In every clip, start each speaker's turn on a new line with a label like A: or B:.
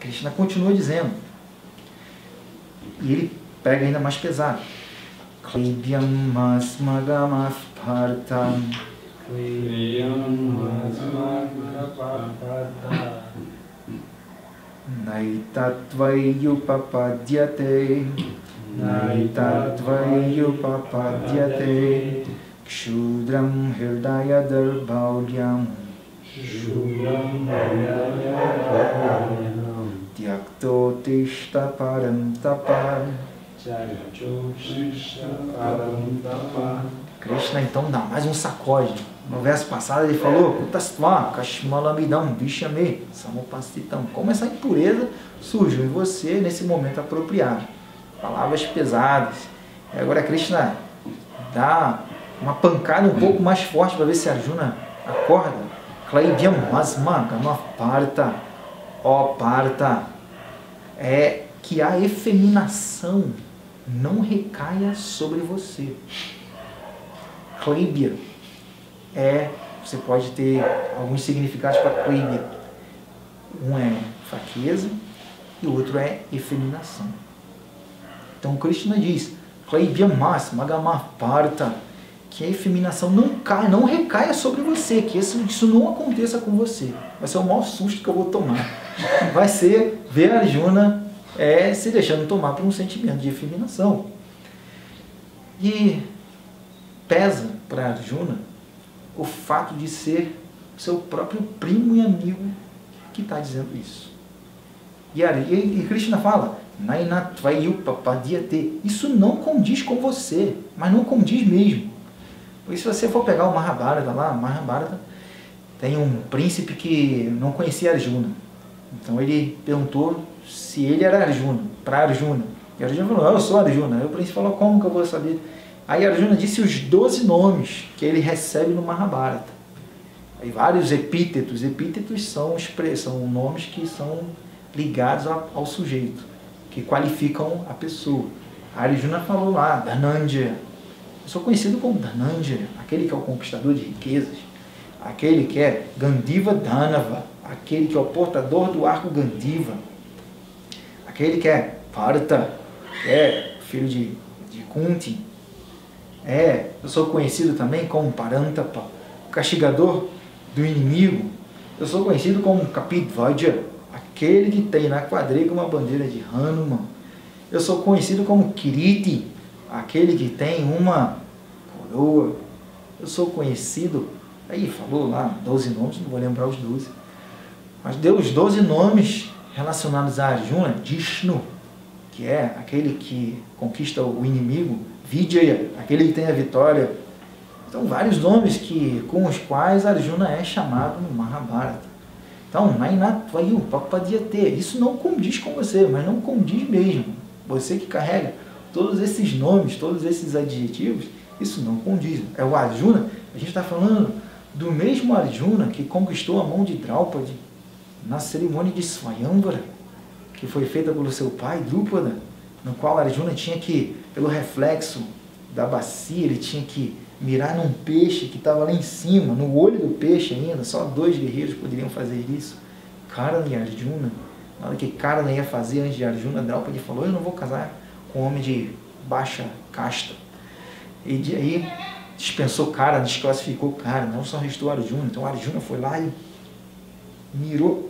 A: Krishna continua dizendo. E ele pega ainda mais pesado. Klaibyam masmagamaf bhartam Naitatvayupapadyate Naitatvayupapadyate Kshudram hirdaya darbhaudyam Tyakto tishta param tapa. Krishna então dá mais um sacode. No verso passado ele falou: Kutastva kashmalamidam vishame samupastitam. Como essa impureza surgiu em você nesse momento apropriado. Palavras pesadas. E agora Krishna dá uma pancada um pouco mais forte para ver se Arjuna acorda. Klaibyam asma gamaparta. Ó Parta, é que a efeminação não recaia sobre você. Kleibia você pode ter alguns significados para kleibia. Um é fraqueza e o outro é efeminação. Então Krishna diz, kleibia mas magama parta, que a efeminação não recaia sobre você, que isso não aconteça com você. Vai ser o maior susto que eu vou tomar. Vai ser ver Arjuna se deixando tomar por um sentimento de efeminação. E pesa para Arjuna o fato de ser seu próprio primo e amigo que está dizendo isso. E Krishna fala, Nainatvayupapadyate, isso não condiz com você, mas não condiz mesmo. Porque se você for pegar o Mahabharata lá, Mahabharata tem um príncipe que não conhecia Arjuna. Então ele perguntou se ele era Arjuna, para Arjuna. E Arjuna falou, eu sou Arjuna. Aí o príncipe falou, como que eu vou saber? Aí Arjuna disse os 12 nomes que ele recebe no Mahabharata. Aí vários epítetos. Epítetos são nomes que são ligados ao sujeito, que qualificam a pessoa. A Arjuna falou lá, Dhananjaya. Eu sou conhecido como Dhananjaya, aquele que é o conquistador de riquezas, aquele que é Gandiva Dhanava, aquele que é o portador do arco Gandiva, aquele que é Bharata, que é filho de Kunti. Eu sou conhecido também como Parantapa, o castigador do inimigo. Eu sou conhecido como Kapidvaja, aquele que tem na quadriga uma bandeira de Hanuman. Eu sou conhecido como Kiriti, aquele que tem uma coroa. Eu sou conhecido, aí falou lá 12 nomes, não vou lembrar os 12, mas deu os 12 nomes relacionados a Arjuna. Vishnu, que é aquele que conquista o inimigo, Vijaya, aquele que tem a vitória. Então vários nomes com os quais Arjuna é chamado no Mahabharata. Então, Nainatvayupapadyate, isso não condiz com você, mas não condiz mesmo. Você que carrega todos esses nomes, todos esses adjetivos, isso não condiz. É o Arjuna, a gente está falando do mesmo Arjuna que conquistou a mão de Draupadi na cerimônia de Swayamvara, que foi feita pelo seu pai, Drupada, no qual Arjuna tinha que, pelo reflexo da bacia, ele tinha que mirar num peixe que estava lá em cima, no olho do peixe ainda, só 2 guerreiros poderiam fazer isso, Karna e Arjuna. Na hora que Karna ia fazer antes de Arjuna, Draupadi falou, eu não vou casar com um homem de baixa casta. E de aí dispensou Karna, desclassificou Karna, não só restou Arjuna. Então Arjuna foi lá e mirou,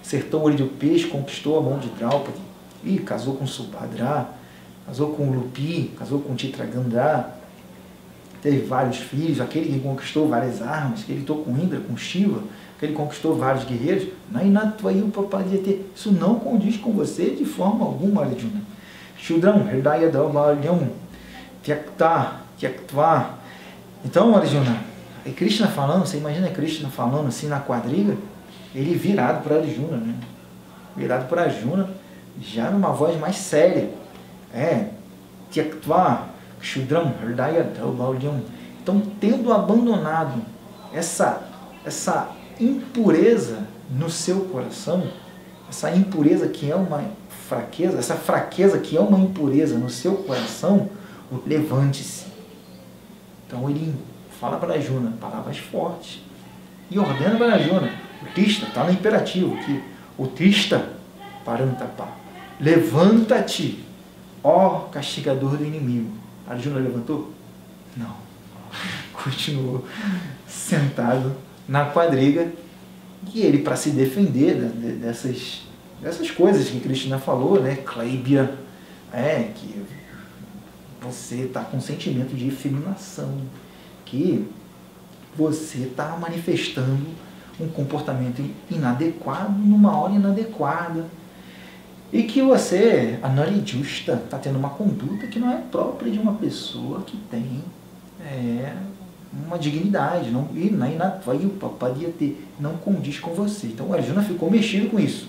A: acertou o olho do peixe, conquistou a mão de Draupadi, e casou com Subhadra, casou com Lupi, casou com Chitragandha, teve vários filhos, aquele que conquistou várias armas, que ele lutou com Indra, com Shiva, que ele conquistou vários guerreiros. Nainatvayupapadyate, isso não condiz com você de forma alguma, Arjuna. Shudram hridaya davalyam tyaktva. Então, Arjuna, é Krishna falando, você imagina Krishna falando assim na quadriga, ele virado para Arjuna, né? Virado para Arjuna, já numa voz mais séria. Tyaktva Kshudram hridaya davalyam. Então, tendo abandonado essa impureza no seu coração, essa impureza que é uma fraqueza, essa fraqueza que é uma impureza no seu coração, levante-se. Então ele fala para Arjuna palavras fortes e ordena para Arjuna. O Tista está no imperativo, que o Tista Parantapa. Levanta-te, ó castigador do inimigo. Arjuna levantou? Não. Continuou sentado na quadriga. E ele, para se defender dessas coisas que Krishna falou, né? Kleibia, que você está com sentimento de efeminação, que você está manifestando um comportamento inadequado numa hora inadequada, e que você, a Nari Justa, está tendo uma conduta que não é própria de uma pessoa que tem uma dignidade, não, e não condiz com você. Então o Arjuna ficou mexido com isso,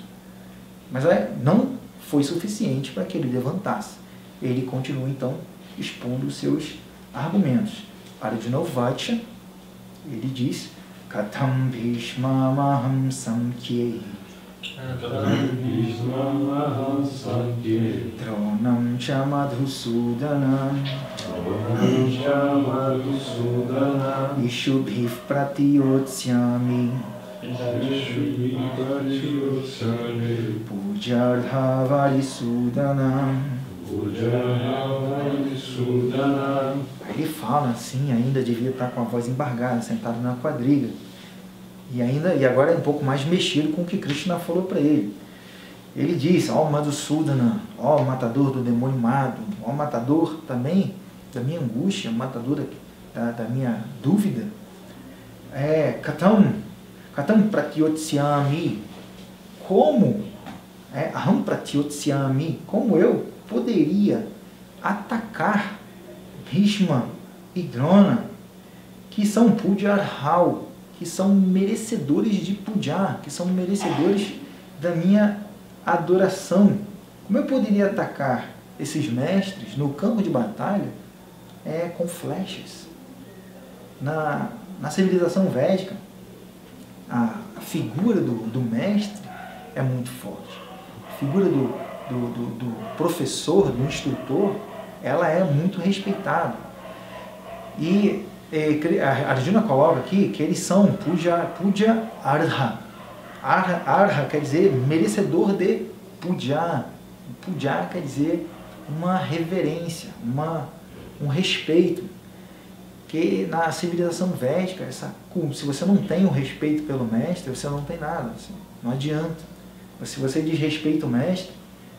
A: mas não foi suficiente para que ele levantasse. Ele continua então expondo os seus argumentos. Arjuna Vacha, ele diz: Katham Bhishma Maham Samkhye Dronam cha Madhusudanam Ishubhiv Pratiyotsyami Pujardha Varisudanam. Aí ele fala assim, ainda devia estar com a voz embargada, sentado na quadriga. E agora é um pouco mais mexido com o que Krishna falou para ele. Ele diz: ó Madhusudana, ó matador do demônio mado, ó matador também da minha angústia, matador da minha dúvida. Katam Pratyotsyami, Aham Pratyotsyami, como eu poderia atacar Bhishma e Drona, que são Pujarhal, que são merecedores de pujar, que são merecedores da minha adoração. Como eu poderia atacar esses mestres no campo de batalha com flechas? Na civilização védica, a figura do mestre é muito forte. A figura do professor, do instrutor, ela é muito respeitada. E Arjuna coloca aqui que eles são puja arha. Arha quer dizer merecedor de puja. Puja quer dizer uma reverência, um respeito. Que na civilização védica, se você não tem o respeito pelo mestre, você não tem nada. Não adianta. Se você desrespeita o mestre,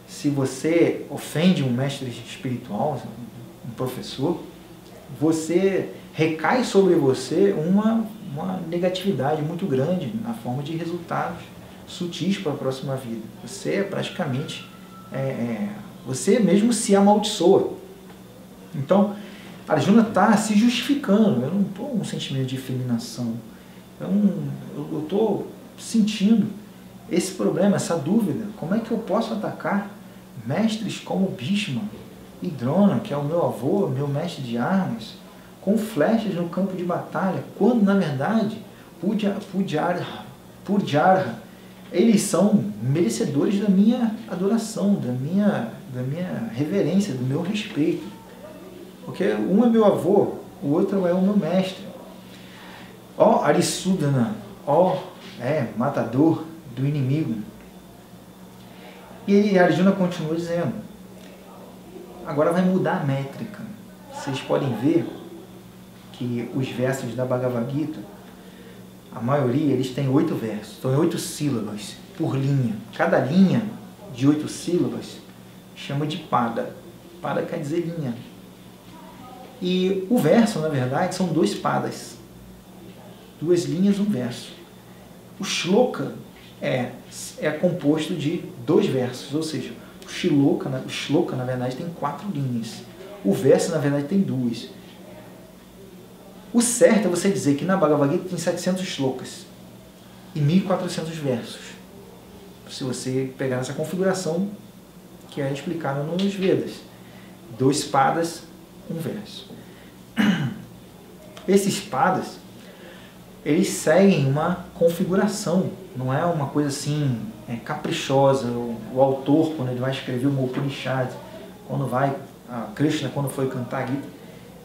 A: se você ofende um mestre espiritual, um professor, você recai sobre você uma negatividade muito grande na forma de resultados sutis para a próxima vida. Você é praticamente, você mesmo se amaldiçoa. Então, Arjuna está se justificando. Eu não estou com um sentimento de efeminação. Eu estou sentindo esse problema, essa dúvida. Como é que eu posso atacar mestres como Bhishma e Drona, que é o meu avô, meu mestre de armas, com flechas no campo de batalha, quando na verdade Pujarha, eles são merecedores da minha adoração, da minha reverência, do meu respeito. Porque um é meu avô, o outro é o meu mestre. Ó Arisudana, matador do inimigo. E Arjuna continua dizendo, agora vai mudar a métrica. Vocês podem ver que os versos da Bhagavad Gita, a maioria, eles têm 8 versos, são 8 sílabas por linha. Cada linha de 8 sílabas chama de pada. Pada quer dizer linha. E o verso, na verdade, são 2 padas. 2 linhas, um verso. O shloka é composto de 2 versos, ou seja, o shloka, na verdade, tem 4 linhas. O verso, na verdade, tem 2. O certo é você dizer que na Bhagavad Gita tem 700 shlokas e 1400 versos. Se você pegar essa configuração que é explicada nos Vedas. 2 padas, um verso. Esses padas, eles seguem uma configuração, não é uma coisa assim caprichosa. O autor, quando ele vai escrever uma Upanishad, Krishna, quando foi cantar a Gita,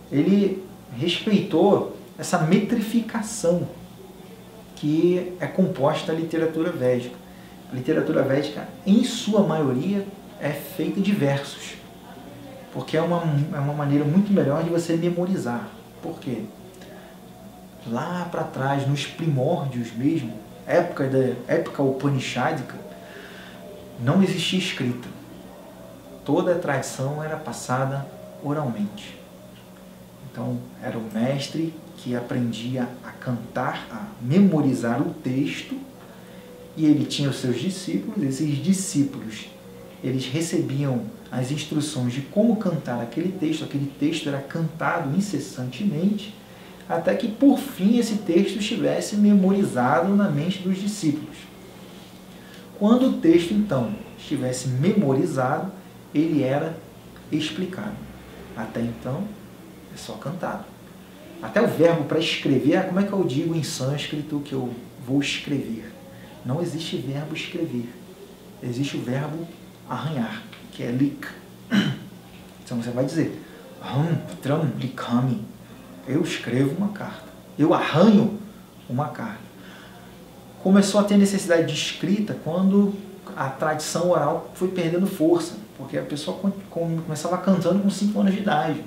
A: ele respeitou essa metrificação que é composta da literatura védica. A literatura védica, em sua maioria, é feita de versos, porque é uma maneira muito melhor de você memorizar. Por quê? Lá para trás, nos primórdios mesmo, época upanishadica, não existia escrita. Toda a tradição era passada oralmente. Então, era o mestre que aprendia a cantar, a memorizar o texto, e ele tinha os seus discípulos. Esses discípulos, eles recebiam as instruções de como cantar aquele texto era cantado incessantemente, até que, por fim, esse texto estivesse memorizado na mente dos discípulos. Quando o texto, então, estivesse memorizado, ele era explicado. Até então, é só cantado. Até o verbo para escrever, como é que eu digo em sânscrito que eu vou escrever? Não existe verbo escrever. Existe o verbo arranhar, que é lik. Então você vai dizer, aham putram likami. Eu escrevo uma carta. Eu arranho uma carta. Começou a ter necessidade de escrita quando a tradição oral foi perdendo força, porque a pessoa começava cantando com 5 anos de idade.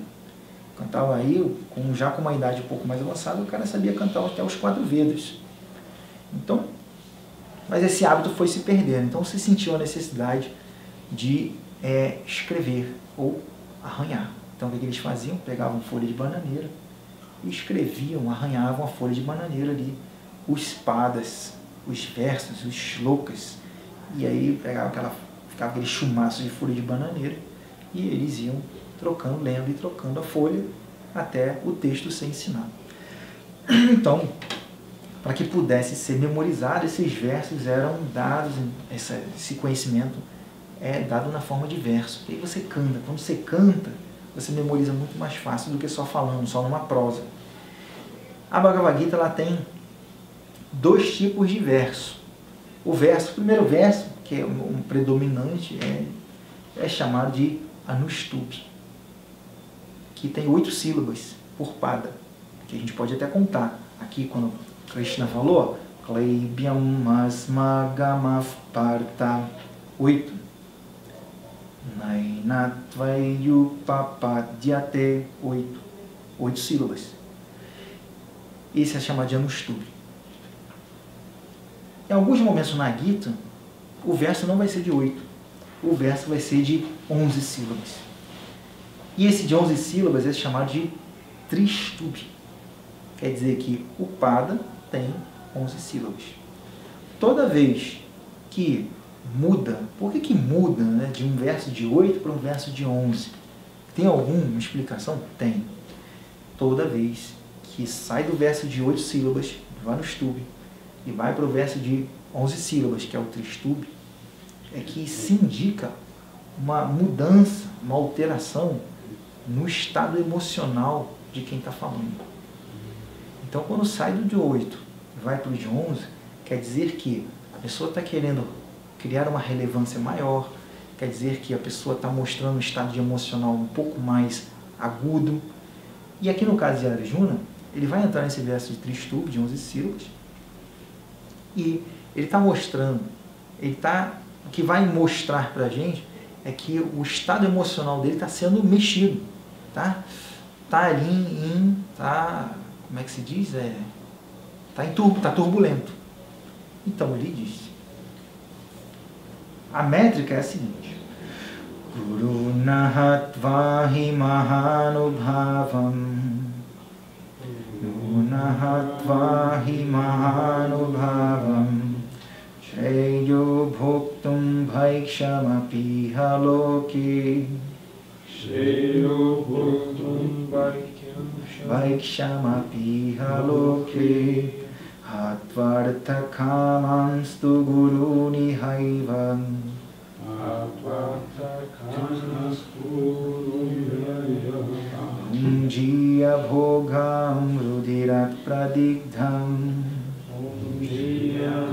A: Cantava aí, já com uma idade um pouco mais avançada, o cara sabia cantar até os 4 Vedas. Então, mas esse hábito foi se perdendo. Então se sentiu a necessidade de escrever ou arranhar. Então o que eles faziam? Pegavam folha de bananeira e escreviam, arranhavam a folha de bananeira ali, os padas, os versos, os shlokas. E aí ficava aquele chumaço de folha de bananeira e eles iam trocando, lendo e trocando a folha até o texto ser ensinado. Então, para que pudesse ser memorizado, esses versos eram dados, esse conhecimento é dado na forma de verso. E aí você canta. Quando você canta, você memoriza muito mais fácil do que só falando, só numa prosa. A Bhagavad Gita ela tem 2 tipos de verso. O primeiro verso, que é um predominante, é chamado de Anustup, que tem 8 sílabas por pada, que a gente pode até contar. Aqui, quando Krishna falou, Klaibyam Asmagamafparta, 8. Nainatvayupapadyate, 8 sílabas. Esse é chamado de Anustup. Em alguns momentos na Gita, o verso não vai ser de 8. O verso vai ser de 11 sílabas. E esse de 11 sílabas é chamado de Tristup. Quer dizer que o pada tem 11 sílabas. Toda vez que muda, por que muda, né, de um verso de 8 para um verso de 11? Tem alguma explicação? Tem. Toda vez que sai do verso de 8 sílabas, vai no stup, e vai para o verso de 11 sílabas, que é o Tristup, é que se indica uma mudança, uma alteração no estado emocional de quem está falando. Então, quando sai do de 8 e vai para o de 11, quer dizer que a pessoa está querendo criar uma relevância maior, quer dizer que a pessoa está mostrando um estado de emocional um pouco mais agudo. E aqui no caso de Arjuna, ele vai entrar nesse verso de Tristup, de 11 sílabas, e ele está mostrando, o que vai mostrar para a gente é que o estado emocional dele está sendo mexido, tá ali como é que se diz? Está turbulento. Então ele diz, a métrica é a seguinte: Guru nahatvahi mahanubhavam Nahatvahi mahanubhavam Shreyo bhuktum bhaikshamapi haloki Shreyo bhuktum bhaikshamapi haloki Hatvartha kamanstu guruni haivam Jiya bhogam rudirat pradigdham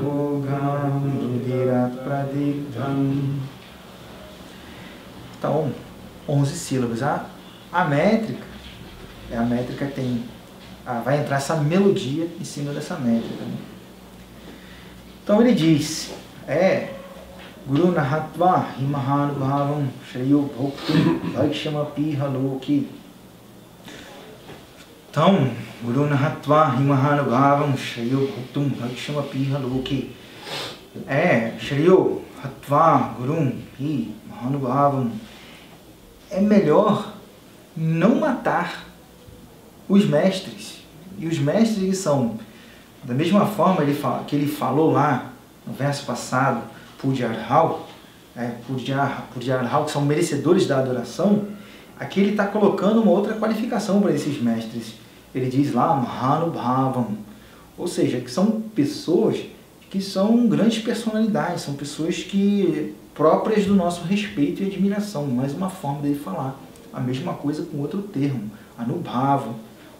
A: bhogam rudirat pradigdham. Então, 11 sílabas. A métrica, vai entrar essa melodia em cima dessa métrica. Né? Então ele diz, Guru Nahatva Himahanubhavam Shreyo Bhoktum Bhakshamapi Haloki. Então, Guru Nahatva Himahanubhavam Shreyo Bhoktum Bhakshamapi Haloki. Shreyo Hatva Guru Himahanubhavam. É melhor não matar os mestres. E os mestres, eles são, da mesma forma que ele falou lá no verso passado, Pujarhal, Pujarhal, que são merecedores da adoração, aqui ele está colocando uma outra qualificação para esses mestres. Ele diz lá, Mahanubhavam, ou seja, que são pessoas que são grandes personalidades, são pessoas que próprias do nosso respeito e admiração, mais uma forma dele falar. A mesma coisa com outro termo, Anubhava,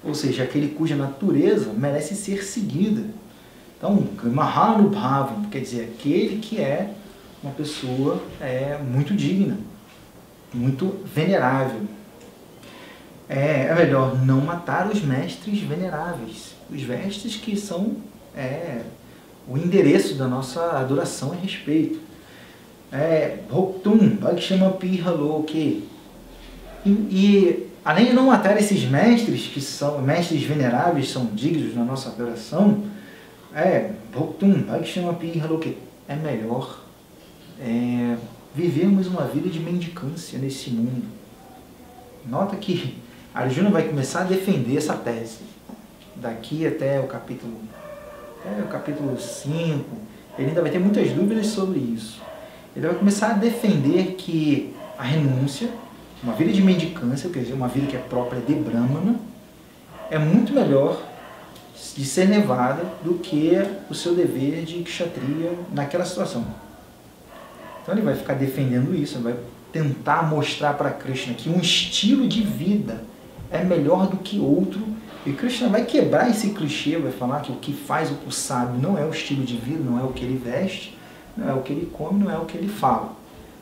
A: ou seja, aquele cuja natureza merece ser seguida. Então, Mahanubhava, quer dizer, aquele que é uma pessoa muito digna, muito venerável. É melhor não matar os mestres veneráveis, os mestres que são o endereço da nossa adoração e respeito. Bhoktum Bhakshamapi Haloki. E além de não matar esses mestres, que são mestres veneráveis, são dignos da nossa adoração, Bhoktum Bhakshamapi Haloki. É melhor vivermos uma vida de mendicância nesse mundo. Nota que Arjuna vai começar a defender essa tese. Daqui até o capítulo 5, ele ainda vai ter muitas dúvidas sobre isso. Ele vai começar a defender que a renúncia, uma vida de mendicância, quer dizer, uma vida que é própria de Brahmana, é muito melhor de ser levada do que o seu dever de kshatriya naquela situação. Então ele vai ficar defendendo isso, vai tentar mostrar para Krishna que um estilo de vida é melhor do que outro, e Krishna vai quebrar esse clichê, vai falar que o que faz o sábio não é o estilo de vida, não é o que ele veste, não é o que ele come, não é o que ele fala.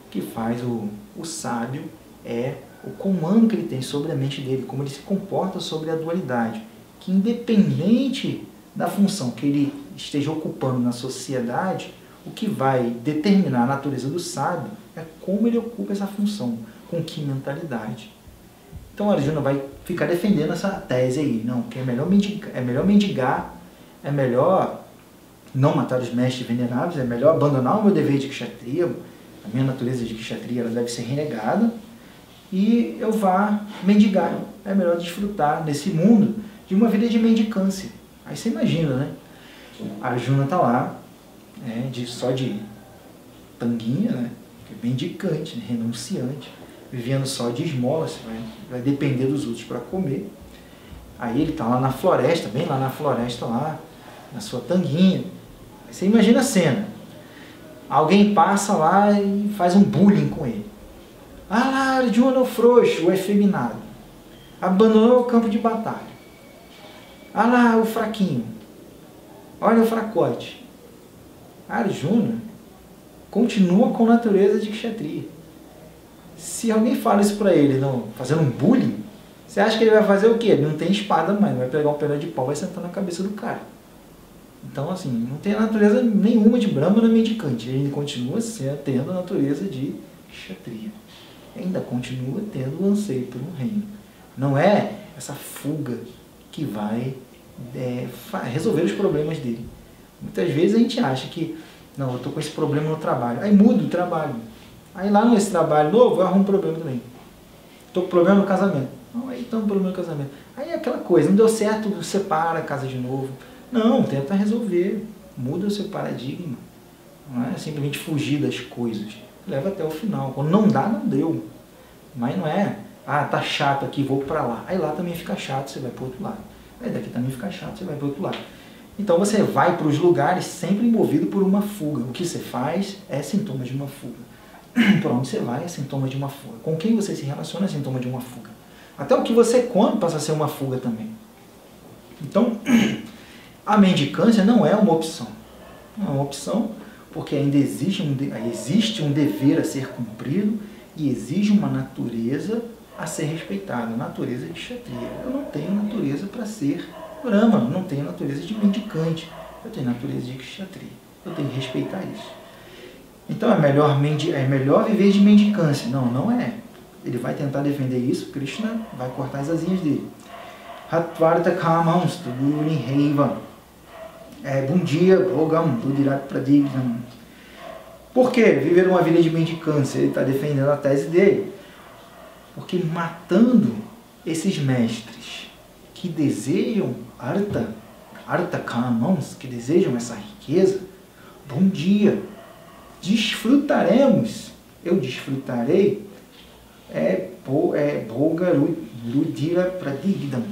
A: O que faz o sábio é o comando que ele tem sobre a mente dele, como ele se comporta sobre a dualidade, que independente da função que ele esteja ocupando na sociedade, o que vai determinar a natureza do sábio é como ele ocupa essa função, com que mentalidade. Então Arjuna vai ficar defendendo essa tese aí, não, que é melhor mendigar, é melhor não matar os mestres veneráveis, é melhor abandonar o meu dever de kshatriya, a minha natureza de kshatriya ela deve ser renegada, e eu vá mendigar. É melhor desfrutar nesse mundo de uma vida de mendicância. Aí você imagina, né? Arjuna está lá, só de tanguinha, né? Mendicante, né? Renunciante, vivendo só de esmolas, vai depender dos outros para comer. Aí ele está lá na floresta, bem lá na floresta, lá, na sua tanguinha. Aí você imagina a cena. Alguém passa lá e faz um bullying com ele. Ah lá, Arjuna o frouxo, o efeminado. Abandonou o campo de batalha. Ah lá, o fraquinho. Olha o fracote. Arjuna continua com a natureza de kshatriya. Se alguém fala isso para ele, não, fazendo um bullying, você acha que ele vai fazer o quê? Ele não tem espada mais, vai pegar um pedaço de pau e vai sentar na cabeça do cara. Então, assim, não tem natureza nenhuma de Brahmana mendicante. Ele continua tendo a natureza de kshatriya. Ainda continua tendo o anseio por um reino. Não é essa fuga que vai resolver os problemas dele. Muitas vezes a gente acha que, não, eu estou com esse problema no trabalho. Aí muda o trabalho. Aí lá nesse trabalho novo eu arrumo um problema também. Estou com problema no casamento. Não, aí está um problema no casamento. Aí é aquela coisa, não deu certo, separa a casa de novo. Não, tenta resolver. Muda o seu paradigma. Não é simplesmente fugir das coisas. Leva até o final. Quando não dá, não deu. Mas não é, tá chato aqui, vou para lá. Aí lá também fica chato, você vai para o outro lado. Aí daqui também fica chato, você vai para o outro lado. Então você vai para os lugares sempre movido por uma fuga. O que você faz é sintoma de uma fuga. Para onde você vai é sintoma de uma fuga. Com quem você se relaciona é sintoma de uma fuga. Até o que você come passa a ser uma fuga também. Então, a mendicância não é uma opção. Não é uma opção porque ainda existe um dever a ser cumprido e exige uma natureza a ser respeitada, a natureza de kshatriya. Eu não tenho natureza para ser brahmana, não tenho natureza de mendicante, eu tenho natureza de kshatriya. Eu tenho que respeitar isso. Então é melhor viver de mendicância. Não, não é. Ele vai tentar defender isso, Krishna vai cortar as asinhas dele. Hatvarta kamams tuduni heiva. Bom dia, bhogam dudirat pradignam. Por que viver uma vida de mendicância? Ele está defendendo a tese dele. Porque matando esses mestres que desejam artha kamams, que desejam essa riqueza, bom dia, desfrutaremos, eu desfrutarei, bhoga ludira pradigdam,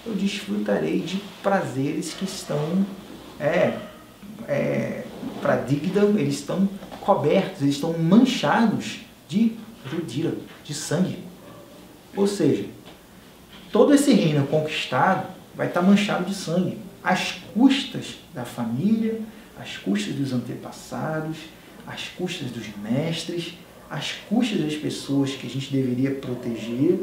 A: eu desfrutarei de prazeres que estão, pradigdam, eles estão cobertos, eles estão manchados de rudira, de sangue. Ou seja, todo esse reino conquistado vai estar manchado de sangue, às custas da família, às custas dos antepassados, às custas dos mestres, às custas das pessoas que a gente deveria proteger.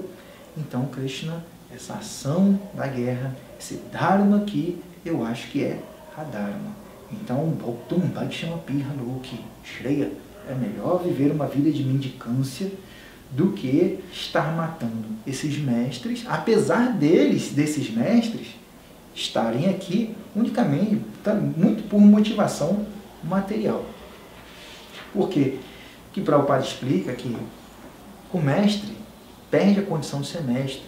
A: Então, Krishna, essa ação da guerra, esse dharma aqui, eu acho que é Radharma. Então, Bhaktum Bhaikshama Pirhaloki Shreya, é melhor viver uma vida de mendicância do que estar matando esses mestres, apesar desses mestres, estarem aqui unicamente, muito por motivação material. Por quê? Que Prabhupada explica que o mestre perde a condição de ser mestre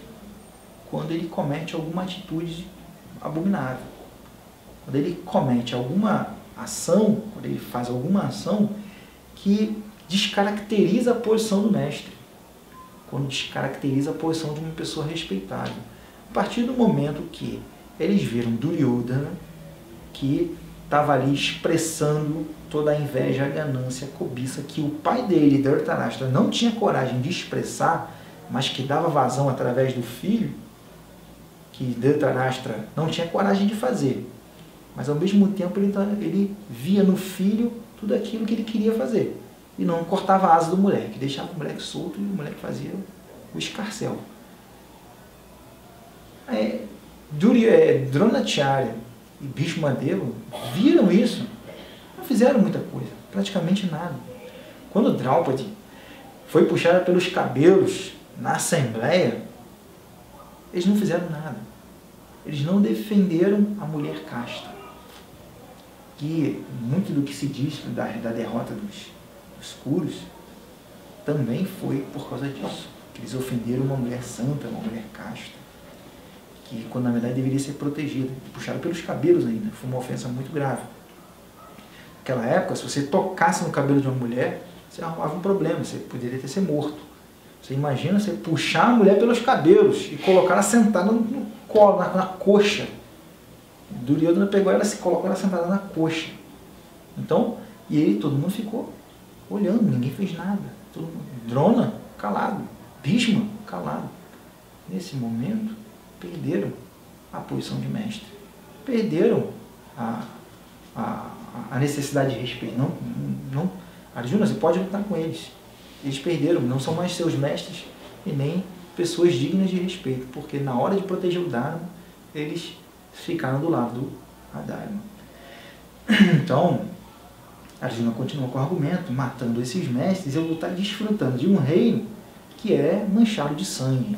A: quando ele comete alguma atitude abominável. Quando ele comete alguma ação, quando ele faz alguma ação que descaracteriza a posição do mestre, quando descaracteriza a posição de uma pessoa respeitada. A partir do momento que eles viram Duryodhana, que estava ali expressando toda a inveja, a ganância, a cobiça que o pai dele, Dhritarashtra, não tinha coragem de expressar, mas que dava vazão através do filho, que Dhritarashtra não tinha coragem de fazer. Mas ao mesmo tempo ele via no filho tudo aquilo que ele queria fazer. E não cortava a asa do moleque, deixava o moleque solto e o moleque fazia o escarcéu. Dronacharya e Bhishmadeva viram isso, não fizeram muita coisa, praticamente nada. Quando Draupadi foi puxada pelos cabelos na assembleia, eles não fizeram nada. Eles não defenderam a mulher casta. Que muito do que se diz da derrota dos Kurus também foi por causa disso. Eles ofenderam uma mulher santa, uma mulher casta, que quando na verdade deveria ser protegida. Puxaram pelos cabelos ainda. Foi uma ofensa muito grave. Naquela época, se você tocasse no cabelo de uma mulher, você arrumava um problema, você poderia ter sido morto. Você imagina você puxar a mulher pelos cabelos e colocar ela sentada no colo, na coxa. Duryodhana pegou ela e colocou ela sentada na coxa. Então, todo mundo ficou olhando, ninguém fez nada. Todo mundo, Drona, calado. Bhishma, calado. Nesse momento, perderam a posição de mestre. Perderam a necessidade de respeito. Arjuna, você pode lutar com eles. Eles perderam, não são mais seus mestres e nem pessoas dignas de respeito, porque na hora de proteger o Dharma, eles ficaram do lado do Adharma. Então, Arjuna continua com o argumento, matando esses mestres, eu vou estar desfrutando de um reino que é manchado de sangue.